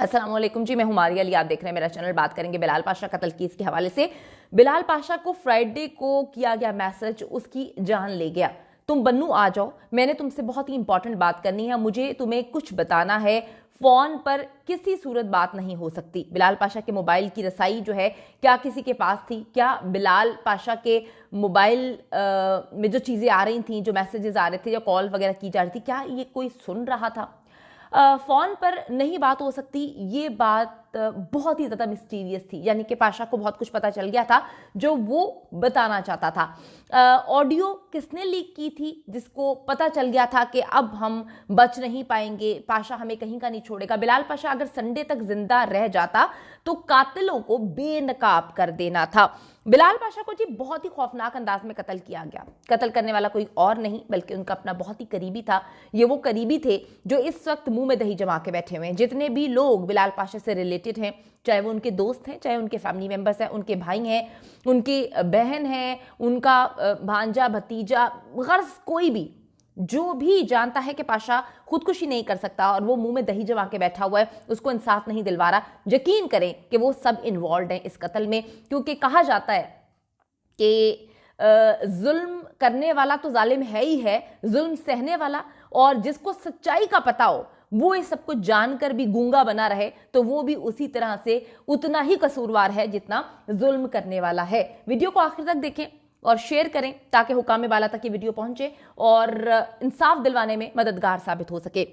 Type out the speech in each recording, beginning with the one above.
अस्सलाम वालेकुम जी, मैं हूं मारिया अली। आप देख रहे हैं मेरा चैनल। बात करेंगे बिलाल पाशा कत्ल केस के हवाले से। बिलाल पाशा को फ्राइडे को किया गया मैसेज उसकी जान ले गया। तुम बन्नू आ जाओ, मैंने तुमसे बहुत ही इंपॉर्टेंट बात करनी है, मुझे तुम्हें कुछ बताना है, फोन पर किसी सूरत बात नहीं हो सकती। बिलाल पाशा के मोबाइल की रसाई जो है क्या किसी के पास थी? क्या बिलाल पाशा के मोबाइल में जो चीज़ें आ रही थी, जो मैसेजेस आ रहे थे, जो कॉल वगैरह की जा रही थी, क्या ये कोई सुन रहा था? फोन पर नहीं बात हो सकती, ये बात बहुत ही ज्यादा मिस्टीरियस थी। यानी कि पाशा को बहुत कुछ पता चल गया था जो वो बताना चाहता था। ऑडियो किसने लीक की थी जिसको पता चल गया था कि अब हम बच नहीं पाएंगे, पाशा हमें कहीं का नहीं छोड़ेगा। बिलाल पाशा अगर संडे तक जिंदा रह जाता तो कातिलों को बेनकाब कर देना था। बिलाल पाशा को जी बहुत ही खौफनाक अंदाज में कत्ल किया गया। कत्ल करने वाला कोई और नहीं बल्कि उनका अपना बहुत ही करीबी था। ये वो करीबी थे जो इस वक्त मुंह में दही जमा के बैठे हुए हैं। जितने भी लोग बिलाल पाशा से रिलेटेड हैं, चाहे वो उनके दोस्त हैं, चाहे उनके फैमिली मेंबर्स हैं, उनके भाई हैं, उनकी बहन है, उनका भांजा भतीजा, गर्ज कोई भी जो भी जानता है कि पाशा खुदकुशी नहीं कर सकता और वो मुंह में दही जमा के बैठा हुआ है, उसको इंसाफ नहीं दिलवा रहा, यकीन करें कि वो सब इन्वॉल्व हैं इस कत्ल में। क्योंकि कहा जाता है कि जुल्म करने वाला तो जालिम है ही है, जुल्म सहने वाला और जिसको सच्चाई का पता हो वो इस सब कुछ जानकर भी गूंगा बना रहे तो वो भी उसी तरह से उतना ही कसूरवार है जितना जुल्म करने वाला है। वीडियो को आखिर तक देखें और शेयर करें ताकि हुकाम बाला तक ये वीडियो पहुंचे और इंसाफ दिलवाने में मददगार साबित हो सके।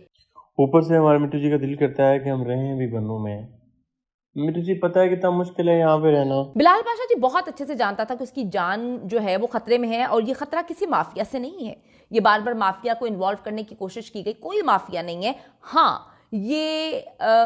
ऊपर से हमारे मिट्टू जी का दिल करता है कि हम रहें भी बन्नू में। मिट्टू जी पता है कितना मुश्किल है यहाँ पे रहना। बिलाल पाशा जी बहुत अच्छे से जानता था कि उसकी जान जो है वो खतरे में है और ये खतरा किसी माफिया से नहीं है। ये बार बार माफिया को इन्वॉल्व करने की कोशिश की गई, कोई माफिया नहीं है। हाँ, ये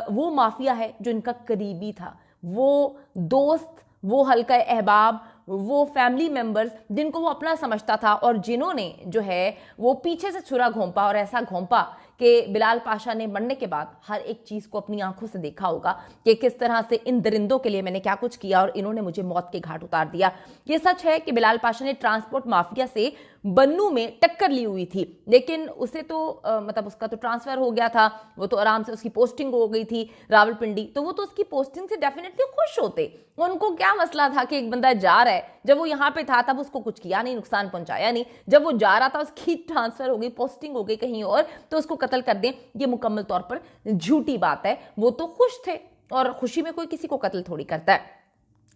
वो माफिया है जो इनका करीबी था, वो दोस्त, वो हल्का अहबाब, वो फैमिली मेंबर्स जिनको वो अपना समझता था और जिन्होंने जो है वो पीछे से छुरा घोंपा और ऐसा घोंपा कि बिलाल पाशा ने मरने के बाद हर एक चीज़ को अपनी आंखों से देखा होगा कि किस तरह से इन दरिंदों के लिए मैंने क्या कुछ किया और इन्होंने मुझे मौत के घाट उतार दिया। ये सच है कि बिलाल पाशा ने ट्रांसपोर्ट माफिया से बन्नू में टक्कर ली हुई थी, लेकिन उसे तो मतलब उसका तो ट्रांसफर हो गया था, वो तो आराम से उसकी पोस्टिंग हो गई थी रावलपिंडी, तो वो तो उसकी पोस्टिंग से डेफिनेटली खुश होते। उनको क्या मसला था कि एक बंदा जा रहा है, जब वो यहाँ पे था तब उसको कुछ किया नहीं, नुकसान पहुंचाया नहीं, जब वो जा रहा था उसकी ट्रांसफर हो गई, पोस्टिंग हो गई कहीं और, तो उसको कत्ल कर दें, ये मुकम्मल तौर पर झूठी बात है। वो तो खुश थे और खुशी में कोई किसी को कत्ल थोड़ी करता है।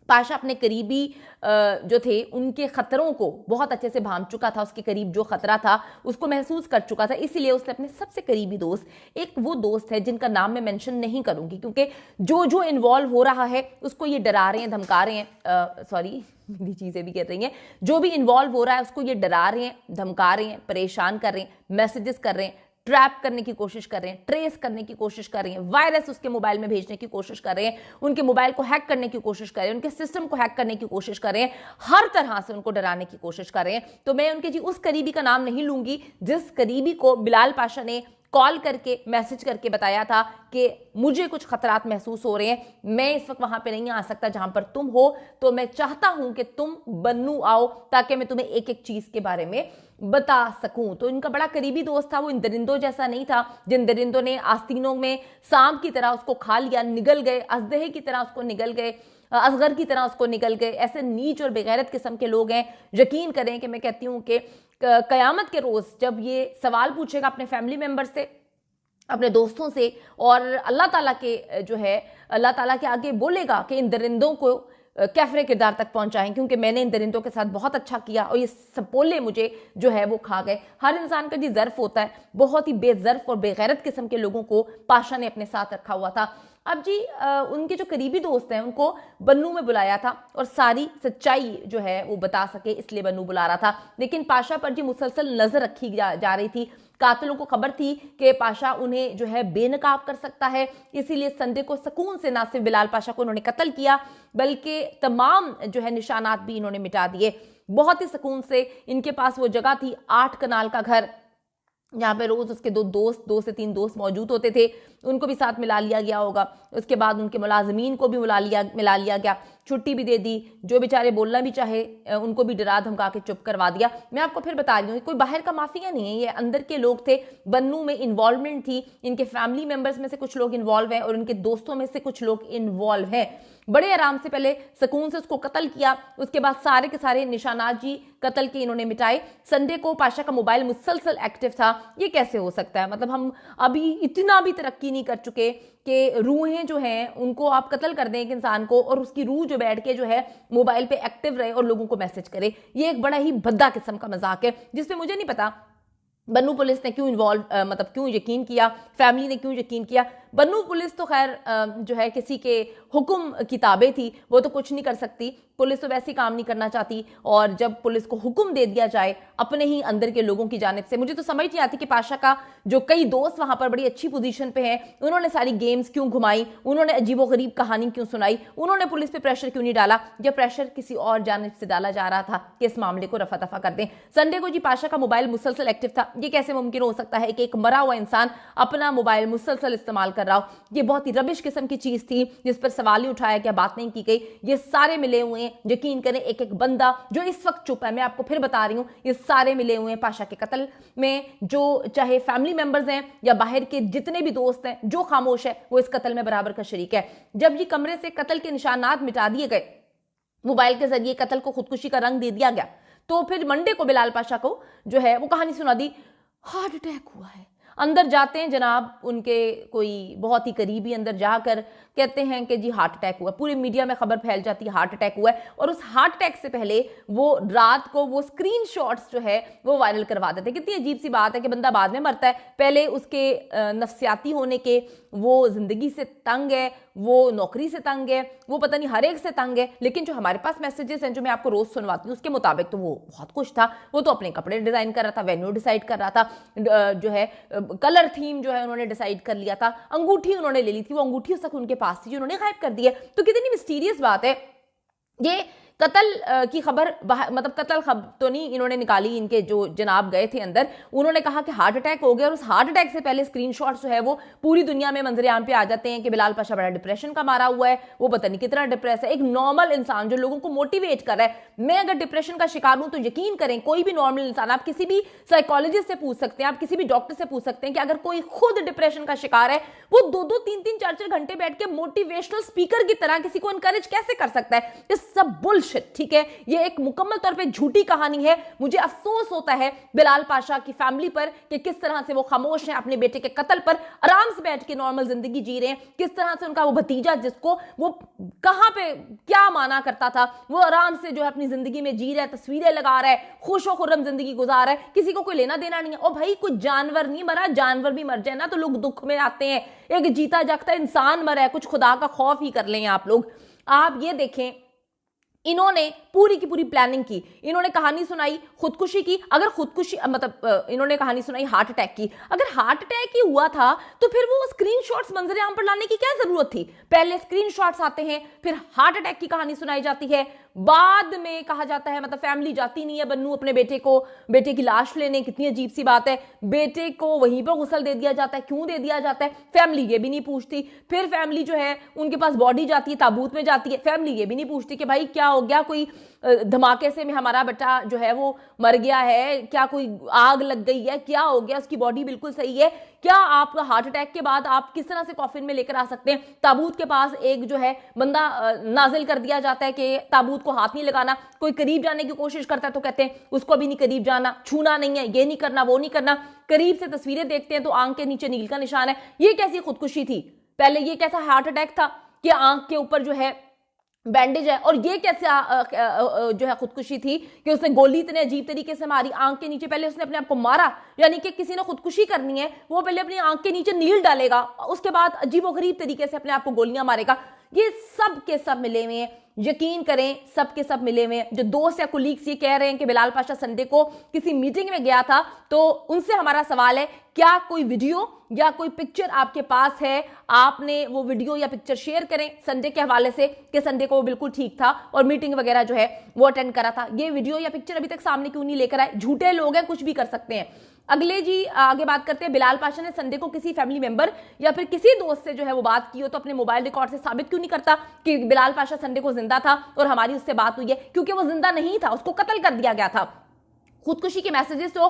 पाशा अपने करीबी जो थे उनके खतरों को बहुत अच्छे से भांप चुका था, उसके करीब जो खतरा था उसको महसूस कर चुका था, इसीलिए उसने अपने सबसे करीबी दोस्त, एक वो दोस्त है जिनका नाम मैं मेंशन नहीं करूंगी क्योंकि जो जो इन्वॉल्व हो रहा है उसको ये डरा रहे हैं, धमका रहे हैं, सॉरी मेरी चीज़ें भी कर रही हैं, जो भी इन्वॉल्व हो रहा है उसको ये डरा रहे हैं, धमका रहे हैं, परेशान कर रहे हैं, मैसेजेस कर रहे हैं, ट्रैप करने की कोशिश कर रहे हैं, ट्रेस करने की कोशिश कर रहे हैं, वायरस उसके मोबाइल में भेजने की कोशिश कर रहे हैं, उनके मोबाइल को हैक करने की कोशिश कर रहे हैं, उनके सिस्टम को हैक करने की कोशिश कर रहे हैं, हर तरह से उनको डराने की कोशिश कर रहे हैं। तो मैं उनके जी उस करीबी का नाम नहीं लूंगी जिस करीबी को बिलाल पाशा ने कॉल करके मैसेज करके बताया था कि मुझे कुछ खतरात महसूस हो रहे हैं, मैं इस वक्त वहां पे नहीं आ सकता जहां पर तुम हो, तो मैं चाहता हूं कि तुम बन्नू आओ ताकि मैं तुम्हें एक एक चीज के बारे में बता सकूं। तो इनका बड़ा करीबी दोस्त था, वो इन दरिंदों जैसा नहीं था जिन दरिंदों ने आस्तीनों में सांप की तरह उसको खा लिया, निगल गए, अजदहे की तरह उसको निगल गए, असगर की तरह उसको निकल गए। ऐसे नीच और बेगैरत किस्म के लोग हैं। यकीन करें कि मैं कहती हूं कि कयामत के रोज जब ये सवाल पूछेगा अपने फैमिली मेंबर से, अपने दोस्तों से और अल्लाह ताला के जो है अल्लाह ताला के आगे बोलेगा कि इन दरिंदों को कैफरे किरदार तक पहुंचाएं क्योंकि मैंने इन दरिंदों के साथ बहुत अच्छा किया और ये सपोले मुझे जो है वो खा गए। हर इंसान का जी ज़र्फ होता है, बहुत ही बेज़र्फ और बेगैरत किस्म के लोगों को पाशा ने अपने साथ रखा हुआ था। अब जी उनके जो करीबी दोस्त हैं उनको बन्नू में बुलाया था और सारी सच्चाई जो है वो बता सके इसलिए बन्नू बुला रहा था, लेकिन पाशा पर जी मुसलसल नजर रखी जा रही थी। कातिलों को खबर थी कि पाशा उन्हें जो है बेनकाब कर सकता है, इसीलिए संडे को सुकून से ना सिर्फ बिलाल पाशा को उन्होंने कत्ल किया बल्कि तमाम जो है निशानात भी इन्होंने मिटा दिए। बहुत ही सुकून से इनके पास वो जगह थी, 8 कनाल का घर, जहाँ पे रोज उसके दो से तीन दोस्त मौजूद होते थे, उनको भी साथ मिला लिया गया होगा। उसके बाद उनके मुलाजमीन को भी मिला लिया गया। छुट्टी भी दे दी, जो बेचारे बोलना भी चाहे उनको भी डरा धमका के चुप करवा दिया। मैं आपको फिर बता रही हूँ, कोई बाहर का माफिया नहीं है, ये अंदर के लोग थे, बन्नू में इन्वॉल्वमेंट थी, इनके फैमिली मेंबर्स में से कुछ लोग इन्वॉल्व हैं और इनके दोस्तों में से कुछ लोग इन्वॉल्व हैं। बड़े आराम से पहले सुकून से उसको कत्ल किया, उसके बाद सारे के सारे निशानात जी कत्ल के इन्होंने मिटाए। संडे को पाशा का मोबाइल मुसलसल एक्टिव था। ये कैसे हो सकता है? मतलब हम अभी इतना भी तरक्की नहीं कर चुके कि रूहें जो हैं उनको आप कत्ल कर दें एक इंसान को, और उसकी रूह जो बैठ के जो है मोबाइल पे एक्टिव रहे और लोगों को मैसेज करे। ये एक बड़ा ही भद्दा किस्म का मजाक है, जिसपे मुझे नहीं पता बन्नू पुलिस ने क्यों मतलब क्यों यकीन किया, फैमिली ने क्यों यकीन किया। बन्नू पुलिस तो खैर जो है किसी के हुक्म किताबें थी, वो तो कुछ नहीं कर सकती, पुलिस तो वैसे ही काम नहीं करना चाहती। और जब पुलिस को हुक्म दे दिया जाए अपने ही अंदर के लोगों की जानिब से, मुझे तो समझ नहीं आती कि पाशा का जो कई दोस्त वहां पर बड़ी अच्छी पोजीशन पे हैं, उन्होंने सारी गेम्स क्यों घुमाई, उन्होंने अजीबोगरीब कहानी क्यों सुनाई, उन्होंने पुलिस पे प्रेशर क्यों नहीं डाला, जब प्रेशर किसी और जानिब से डाला जा रहा था कि इस मामले को रफा दफा कर दें। संडे को जी पाशा का मोबाइल मुसलसल एक्टिव था। ये कैसे मुमकिन हो सकता है कि एक मरा हुआ इंसान अपना मोबाइल मुसलसल इस्तेमाल कर रहा हो? ये बहुत ही रबिश किस्म की चीज थी जिस पर सवाल ही उठाया गया, बात नहीं की गई। ये सारे मिले हुए हैं, यकीन करें एक एक बंदा जो इस वक्त चुप है, मैं आपको फिर बता रही हूं, ये सारे मिले हुए हैं पाशा के कत्ल में। जो चाहे फैमिली मेंबर्स हैं या बाहर के जितने भी दोस्त हैं, जो खामोश है वो इस कत्ल में बराबर का शरीक है। जब ये कमरे से कत्ल के निशानात मिटा दिए गए, मोबाइल के जरिए कत्ल को खुदकुशी का रंग दे दिया गया, तो फिर मंडे को बिलाल पाशा को जो है वो कहानी सुना दी, हार्ट अटैक हुआ है। अंदर जाते हैं जनाब, उनके कोई बहुत ही करीबी अंदर जाकर कहते हैं कि जी हार्ट अटैक हुआ। पूरी मीडिया में खबर फैल जाती है हार्ट अटैक हुआ है, और उस हार्ट अटैक से पहले वो रात को वो स्क्रीनशॉट्स जो है वो वायरल करवा देते हैं। कितनी अजीब सी बात है कि बंदा बाद में मरता है, पहले उसके नफ्सियाती होने के, वो जिंदगी से तंग है, वो नौकरी से तंग है, वो पता नहीं हर एक से तंग है, लेकिन जो हमारे पास मैसेजेस हैं जो मैं आपको रोज सुनवाती हूँ, उसके मुताबिक तो वो बहुत खुश था। वो तो अपने कपड़े डिजाइन कर रहा था, वेन्यू डिसाइड कर रहा था, जो है कलर थीम जो है उन्होंने डिसाइड कर लिया था, अंगूठी उन्होंने ले ली थी, वो अंगूठी उस तक उनके पास थी जो उन्होंने गायब कर दी है। तो कितनी मिस्टीरियस बात है ये। कत्ल की खबर मतलब कत्ल खबर तो नहीं इन्होंने निकाली, इनके जो जनाब गए थे अंदर, उन्होंने कहा कि हार्ट अटैक हो गया, और उस हार्ट अटैक से पहले स्क्रीनशॉट्स जो है वो पूरी दुनिया में मंजर आम पे आ जाते हैं कि बिलाल पाशा बड़ा डिप्रेशन का मारा हुआ है, वो पता नहीं कितना डिप्रेस है। एक नॉर्मल इंसान जो लोगों को मोटिवेट कर रहा है, मैं अगर डिप्रेशन का शिकार हूं तो यकीन करें कोई भी नॉर्मल इंसान, आप किसी भी साइकोलॉजिस्ट से पूछ सकते हैं, आप किसी भी डॉक्टर से पूछ सकते हैं कि अगर कोई खुद डिप्रेशन का शिकार है, वो 2-2, 3-3, 4-4 घंटे बैठ के मोटिवेशनल स्पीकर की तरह किसी को एनकरेज कैसे कर सकता है? ये सब बुलशिट, ठीक है? ये एक मुकम्मल तौर पे झूठी कहानी है। मुझे अफसोस होता है बिलाल पाशा की फैमिली पर कि किस तरह से वो खामोश हैं, अपने बेटे के कत्ल पर आराम से बैठ के नॉर्मल जिंदगी जी रहे हैं। किस तरह से उनका वो भतीजा, जिसको वो कहां पे क्या माना करता था, वो आराम से जो है अपनी जिंदगी में जी रहा है, तस्वीरें लगा रहा है, खुशो खुर्रम जिंदगी गुजार रहा है, किसी को कोई लेना देना नहीं है। और भाई कोई जानवर नहीं मरा, जानवर भी मर जाए ना तो लोग दुख में आते हैं, एक जीता जागता इंसान मरा है, कुछ खुदा का खौफ ही कर लें आप लोग। आप ये देखें, इन्होंने पूरी की पूरी प्लानिंग की, इन्होंने कहानी सुनाई खुदकुशी की। अगर खुदकुशी मतलब इन्होंने कहानी सुनाई हार्ट अटैक की, अगर हार्ट अटैक ही हुआ था तो फिर वो स्क्रीनशॉट्स मंजर आम पर लाने की क्या जरूरत थी? पहले स्क्रीनशॉट्स आते हैं, फिर हार्ट अटैक की कहानी सुनाई जाती है, बाद में कहा जाता है, मतलब फैमिली जाती नहीं है बन्नू अपने बेटे की लाश लेने। कितनी अजीब सी बात है, बेटे को वहीं पर गुस्ल दे दिया जाता है। क्यों दे दिया जाता है? फैमिली ये भी नहीं पूछती। फिर फैमिली जो है उनके पास बॉडी जाती है, ताबूत में जाती है, फैमिली ये भी नहीं पूछती कि भाई क्या हो गया, कोई धमाके से में हमारा बेटा जो है वो मर गया है, क्या कोई आग लग गई है, क्या हो गया, उसकी बॉडी बिल्कुल सही है, क्या आप हार्ट अटैक के बाद आप किस तरह से कॉफिन में लेकर आ सकते हैं? ताबूत के पास एक जो है बंदा नाजिल कर दिया जाता है कि ताबूत को हाथ नहीं लगाना। कोई करीब जाने की कोशिश करता है तो कहते हैं उसको भी नहीं करीब जाना, छूना नहीं है, ये नहीं करना, वो नहीं करना। करीब से तस्वीरें देखते हैं तो आंख के नीचे नील का निशान है। ये कैसी खुदकुशी थी? पहले ये कैसा हार्ट अटैक था कि आंख के ऊपर जो है बैंडेज है? और ये कैसे जो है खुदकुशी थी कि उसने गोली इतने अजीब तरीके से मारी आंख के नीचे? पहले उसने अपने आप को मारा, यानी कि किसी ने खुदकुशी करनी है वो पहले अपनी आंख के नीचे नील डालेगा, उसके बाद अजीबोगरीब तरीके से अपने आप को गोलियां मारेगा। ये सब के सब मिले हुए हैं, यकीन करें सब के सब मिले हुए हैं। जो दोस्त या कुलीग्स ये कह रहे हैं कि बिलाल पाशा संडे को किसी मीटिंग में गया था, तो उनसे हमारा सवाल है, क्या कोई वीडियो या कोई पिक्चर आपके पास है? आपने वो वीडियो या पिक्चर शेयर करें संडे के हवाले से कि संडे को वो बिल्कुल ठीक था और मीटिंग वगैरह जो है वो अटेंड करा था। ये वीडियो या पिक्चर अभी तक सामने क्यों नहीं लेकर आए? झूठे लोग हैं, कुछ भी कर सकते हैं। अगले जी आगे बात करते हैं, बिलाल पाशा ने संडे को किसी फैमिली मेंबर या फिर किसी दोस्त से जो है वो बात की हो तो अपने मोबाइल रिकॉर्ड से साबित क्यों नहीं करता कि बिलाल पाशा संडे को जिंदा था और हमारी उससे बात हुई है? क्योंकि वो जिंदा नहीं था, उसको कत्ल कर दिया गया था। खुदकुशी के मैसेजेस तो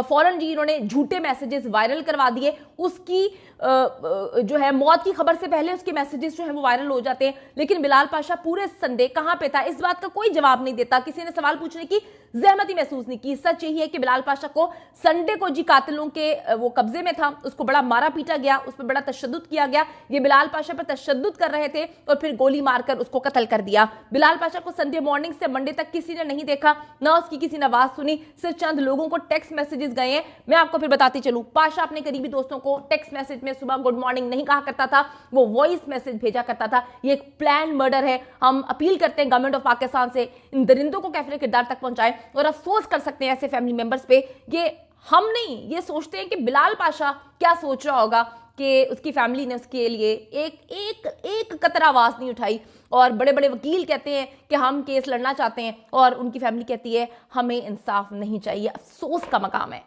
फौरन जी इन्होंने झूठे मैसेजेस वायरल करवा दिए, उसकी जो है मौत की खबर से पहले उसके मैसेजेस जो है वो वायरल हो जाते हैं। लेकिन बिलाल पाशा पूरे संडे कहां पे था, इस बात का कोई जवाब नहीं देता, किसी ने सवाल पूछने की जहमत ही महसूस नहीं की। सच यही है कि बिलाल पाशा को संडे को जी कातिलों के वो कब्जे में था, उसको बड़ा मारा पीटा गया, उस पर बड़ा तशद्दुद किया गया। ये बिलाल पाशा पर तशद्दुद कर रहे थे और फिर गोली मारकर उसको कत्ल कर दिया। बिलाल पाशा को संडे मॉर्निंग से मंडे तक किसी ने नहीं देखा, ना उसकी किसी ने आवाज सुनी, सिर्फ चंद लोगों को टेक्स्ट मैसेजेस गए हैं। मैं आपको फिर बताती चलूं, पाशा अपने करीबी दोस्तों को टेक्स्ट मैसेज में सुबह गुड मॉर्निंग नहीं कहा करता था, वो वॉइस मैसेज भेजा करता था। ये एक प्लान मर्डर है। हम अपील करते हैं गवर्नमेंट ऑफ पाकिस्तान से इन दरिंदों को कैफिल किरदार तक पहुंचाएं और अफसोस कर सकते हैं ऐसे फैमिली मेंबर्स पे। ये हम नहीं, ये सोचते हैं कि बिलाल पाशा क्या सोच रहा होगा कि उसकी फैमिली ने उसके लिए एक कतरा आवाज नहीं उठाई। और बड़े बड़े वकील कहते हैं कि हम केस लड़ना चाहते हैं और उनकी फैमिली कहती है हमें इंसाफ नहीं चाहिए। अफसोस का मकाम है।